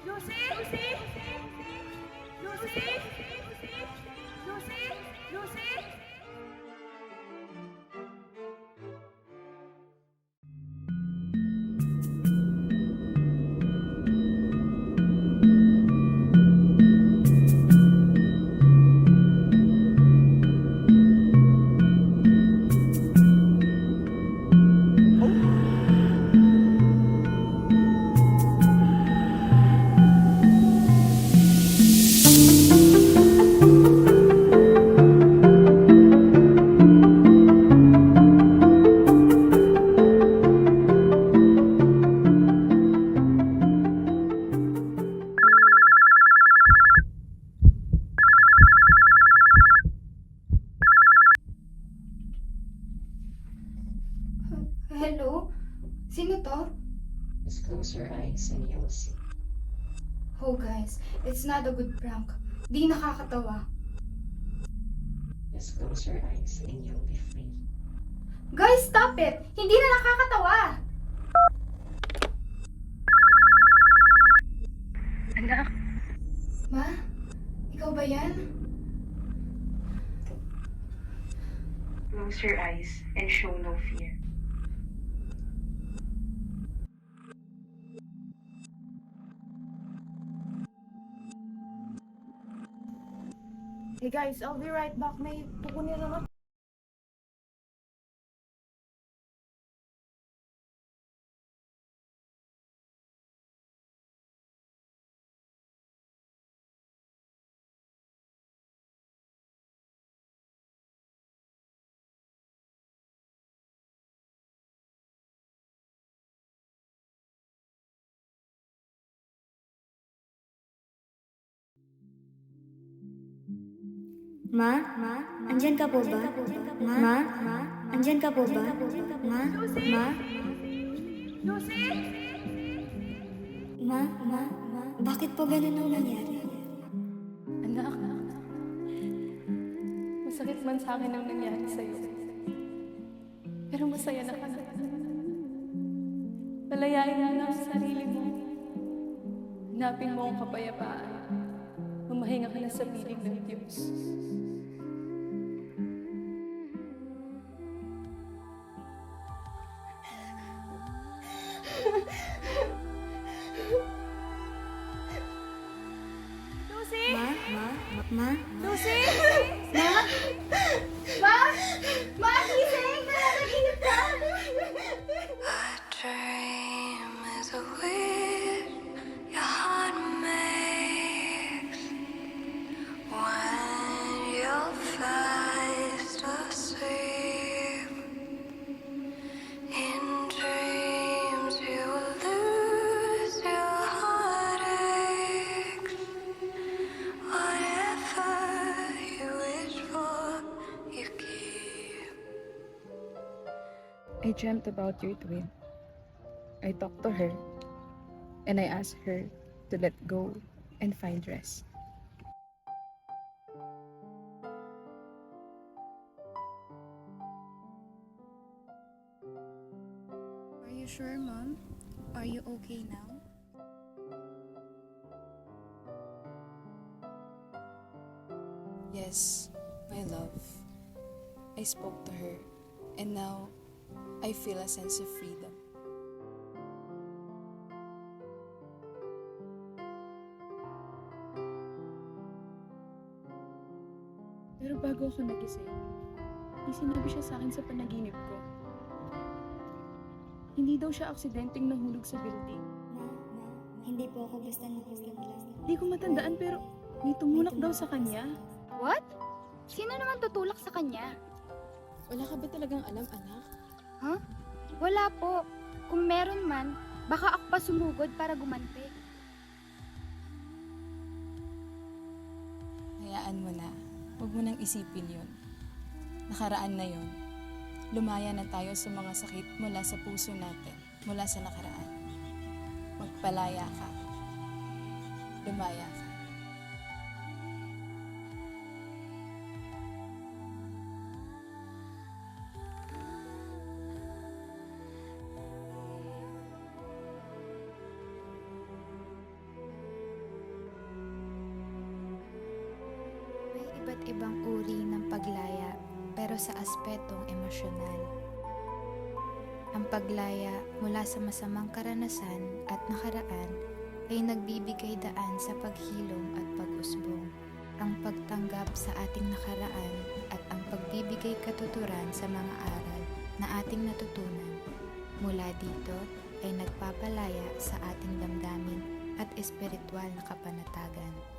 Lucy! Lucy! Lucy! Lucy! Lucy! Hello? Sino to? Just close your eyes and you'll see. Oh guys, it's not a good prank. Di nakakatawa. Just close your eyes and you'll be free. Guys, stop it! Hindi na nakakatawa! Anak, Ma? Ikaw ba yan? close your eyes and show no fear. Hey guys, I'll be right back. May pupunin lang ako. Ma? Andyan ka po ba? Ma? Andyan ka po ba? Ma? Ma? Lucy! Ma? Bakit po ganun ang nangyari? Anak, masakit man sa akin ang nangyari sa'yo. Pero masaya na ka na. Palayain mo na ang sarili mo. Hanapin mo ang kapayapaan. Humahinga ka na sa piling ng Diyos. Lucy! Ma? Lucy! Ma? Ma? Ma, gising! Nanaginip ka! A dream is a wish your heart makes when you're fast asleep. In dreams you will lose your heartaches. Whatever you wish for, you keep. I dreamt about your twin. I talked to her, and I asked her to let go and find rest. Are you sure, Mom? Are you okay now? Yes, my love. I spoke to her, and now I feel a sense of freedom. Pero bago ako nagising, may sinabi siya sa akin sa panaginip ko. Hindi daw siya aksidenteng nahulog sa building. Hindi po ako basta nahulog lang. Hindi ko matandaan pero may tumulak daw sa kanya. What? Sino naman tutulak sa kanya? Wala ka ba talagang alam, anak? Wala po. Kung meron man, baka ako pa sumugod para gumanti. Hayaan mo na. Huwag mo nang isipin yun. Nakaraan na yun. Lumaya na tayo sa mga sakit mula sa puso natin, mula sa nakaraan. Magpalaya ka. Lumaya ka. sa aspetong emosyonal. Ang paglaya mula sa masamang karanasan at nakaraan ay nagbibigay daan sa paghilom at pag-usbong. Ang pagtanggap sa ating nakaraan at ang pagbibigay katuturan sa mga aral na ating natutunan mula dito ay nagpapalaya sa ating damdamin at espiritual na kapanatagan.